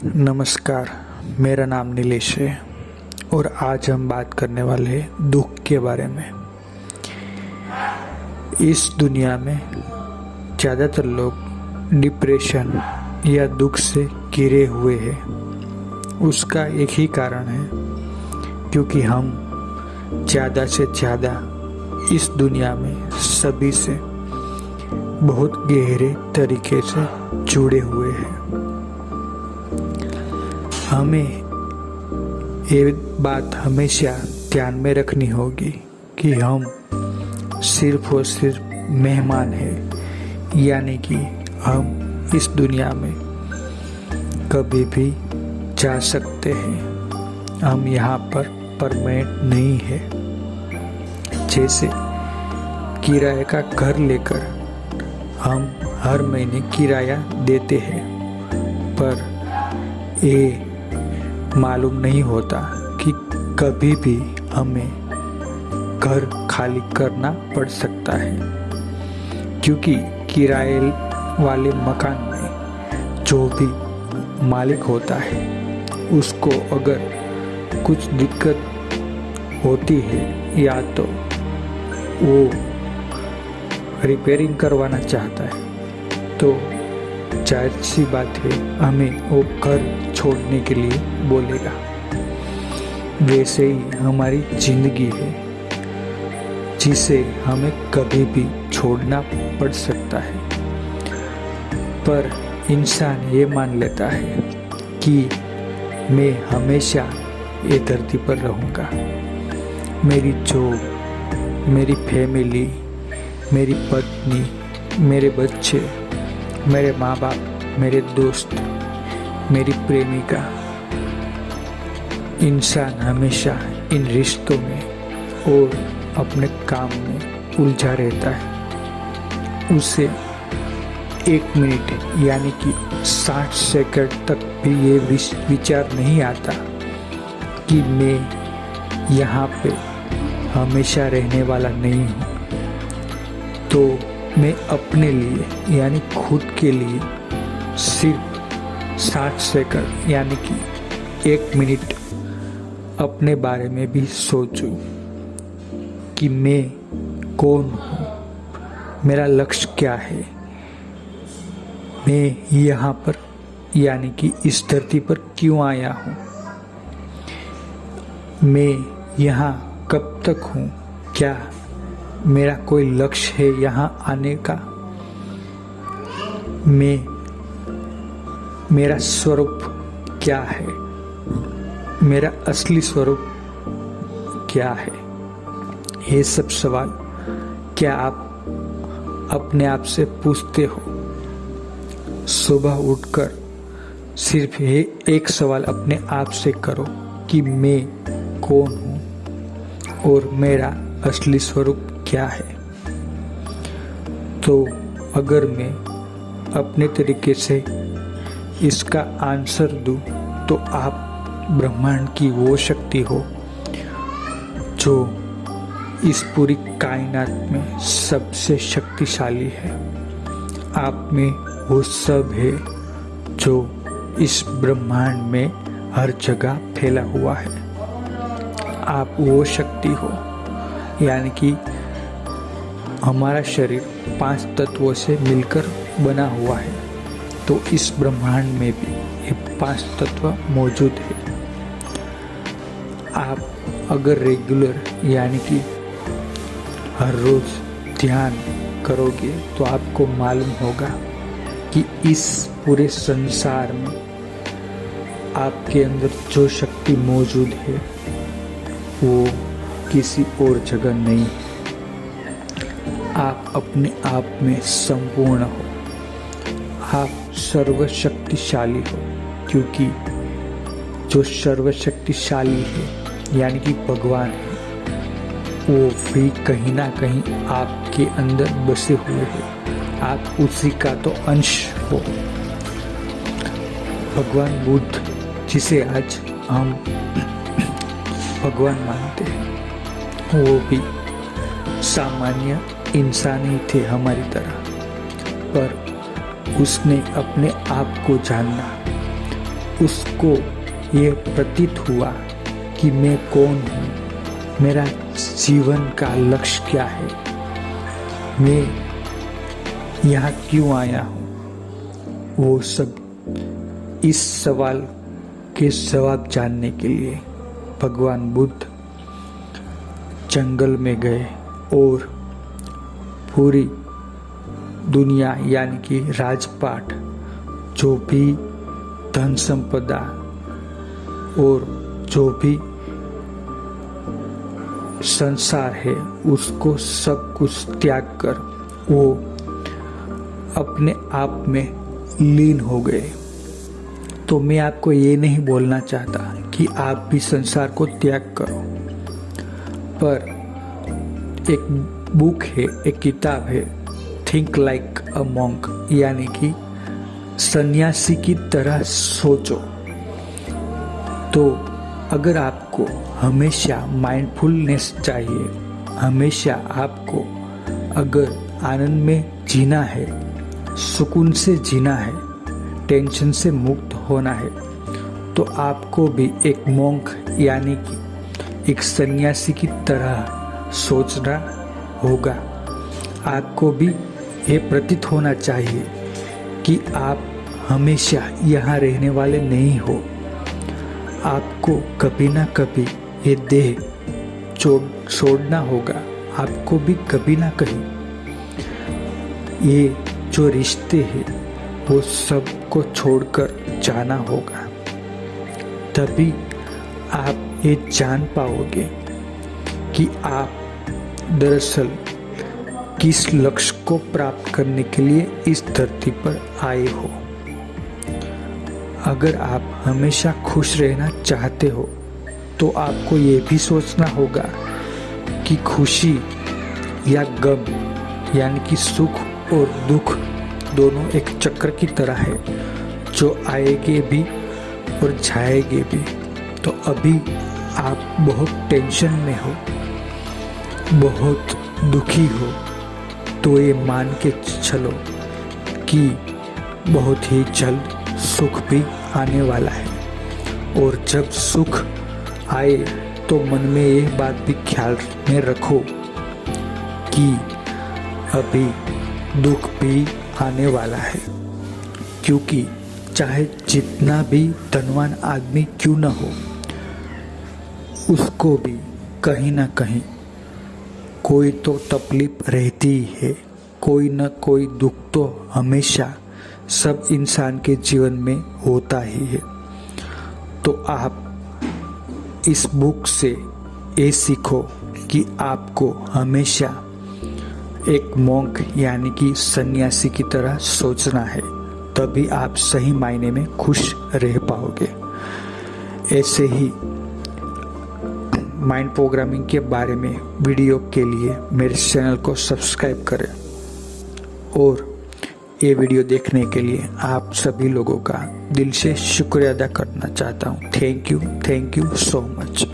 नमस्कार। मेरा नाम नीलेश है और आज हम बात करने वाले हैं दुख के बारे में। इस दुनिया में ज़्यादातर लोग डिप्रेशन या दुख से घिरे हुए हैं। उसका एक ही कारण है क्योंकि हम ज़्यादा से ज़्यादा इस दुनिया में सभी से बहुत गहरे तरीके से जुड़े हुए हैं। हमें ये बात हमेशा ध्यान में रखनी होगी कि हम सिर्फ और सिर्फ मेहमान हैं, यानी कि हम इस दुनिया में कभी भी जा सकते हैं। हम यहाँ पर परमानेंट नहीं है। जैसे किराए का घर लेकर हम हर महीने किराया देते हैं, पर ये मालूम नहीं होता कि कभी भी हमें घर खाली करना पड़ सकता है, क्योंकि किराए वाले मकान में जो भी मालिक होता है उसको अगर कुछ दिक्कत होती है या तो वो रिपेयरिंग करवाना चाहता है तो जाहिर सी बात है हमें वो घर छोड़ने के लिए बोलेगा। वैसे ही हमारी जिंदगी है जिसे हमें कभी भी छोड़ना पड़ सकता है, पर इंसान ये मान लेता है कि मैं हमेशा ये धरती पर रहूँगा। मेरी जॉब, मेरी फैमिली, मेरी पत्नी, मेरे बच्चे, मेरे माँ बाप, मेरे दोस्त, मेरी प्रेमिका, इंसान हमेशा इन रिश्तों में और अपने काम में उलझा रहता है। उसे 1 मिनट यानी कि 60 सेकंड तक भी ये विचार नहीं आता कि मैं यहाँ पे हमेशा रहने वाला नहीं हूँ, तो मैं अपने लिए यानी खुद के लिए सिर्फ 60 सेकंड यानी कि 1 मिनट अपने बारे में भी सोचूं कि मैं कौन हूँ, मेरा लक्ष्य क्या है, मैं यहाँ पर यानी कि इस धरती पर क्यों आया हूँ, मैं यहाँ कब तक हूँ, क्या मेरा कोई लक्ष्य है यहाँ आने का, मेरा स्वरूप क्या है, मेरा असली स्वरूप क्या है। ये सब सवाल क्या आप अपने आप से पूछते हो? सुबह उठकर सिर्फ ये एक सवाल अपने आप से करो कि मैं कौन हूँ और मेरा असली स्वरूप क्या है। तो अगर मैं अपने तरीके से इसका आंसर दूं तो आप ब्रह्मांड की वो शक्ति हो जो इस पूरी कायनात में सबसे शक्तिशाली है। आप में वो सब है जो इस ब्रह्मांड में हर जगह फैला हुआ है। आप वो शक्ति हो, यानी कि हमारा शरीर 5 तत्वों से मिलकर बना हुआ है, तो इस ब्रह्मांड में भी ये 5 तत्व मौजूद है। आप अगर रेगुलर यानी कि हर रोज ध्यान करोगे तो आपको मालूम होगा कि इस पूरे संसार में आपके अंदर जो शक्ति मौजूद है वो किसी और जगह नहीं है। आप अपने आप में संपूर्ण हो, आप सर्वशक्तिशाली हो, क्योंकि जो सर्वशक्तिशाली है यानी कि भगवान है वो भी कहीं ना कहीं आपके अंदर बसे हुए हैं। आप उसी का तो अंश हो। भगवान बुद्ध, जिसे आज हम भगवान मानते हैं, वो भी सामान्य इंसान ही थे हमारी तरह, पर उसने अपने आप को जानना उसको ये प्रतीत हुआ कि मैं कौन हूँ, मेरा जीवन का लक्ष्य क्या है, मैं यहाँ क्यों आया हूँ, वो सब इस सवाल के जवाब जानने के लिए भगवान बुद्ध जंगल में गए और पूरी दुनिया यानी कि राजपाट, जो भी धन संपदा और जो भी संसार है, उसको सब कुछ त्याग कर वो अपने आप में लीन हो गए। तो मैं आपको ये नहीं बोलना चाहता कि आप भी संसार को त्याग करो, पर एक बुक है, एक किताब है, थिंक लाइक अ मॉन्क, यानी कि सन्यासी की तरह सोचो। तो अगर आपको हमेशा माइंडफुलनेस चाहिए, हमेशा आपको अगर आनंद में जीना है, सुकून से जीना है, टेंशन से मुक्त होना है, तो आपको भी एक मॉन्क यानी कि एक सन्यासी की तरह सोचना होगा। आपको भी ये प्रतीत होना चाहिए कि आप हमेशा यहाँ रहने वाले नहीं हो। आपको कभी ना कभी ये देह छोड़ना होगा। आपको भी कभी ना कहीं ये जो रिश्ते हैं वो सब को छोड़कर जाना होगा। तभी आप ये जान पाओगे कि आप दरअसल किस लक्ष्य को प्राप्त करने के लिए इस धरती पर आए हो। अगर आप हमेशा खुश रहना चाहते हो तो आपको ये भी सोचना होगा कि खुशी या गम यानी कि सुख और दुख दोनों एक चक्र की तरह है, जो आएंगे भी और जाएंगे भी। तो अभी आप बहुत टेंशन में हो, बहुत दुखी हो, तो ये मान के चलो कि बहुत ही जल्द सुख भी आने वाला है। और जब सुख आए तो मन में ये बात भी ख्याल में रखो कि अभी दुख भी आने वाला है, क्योंकि चाहे जितना भी धनवान आदमी क्यों न हो, उसको भी कहीं ना कहीं कोई तो तकलीफ रहती ही है, कोई न कोई दुख तो हमेशा सब इंसान के जीवन में होता ही है। तो आप इस बुक से ये सीखो कि आपको हमेशा एक मॉन्क यानी कि सन्यासी की तरह सोचना है, तभी आप सही मायने में खुश रह पाओगे। ऐसे ही माइंड प्रोग्रामिंग के बारे में वीडियो के लिए मेरे चैनल को सब्सक्राइब करें। और ये वीडियो देखने के लिए आप सभी लोगों का दिल से शुक्रिया अदा करना चाहता हूँ। Thank you so much.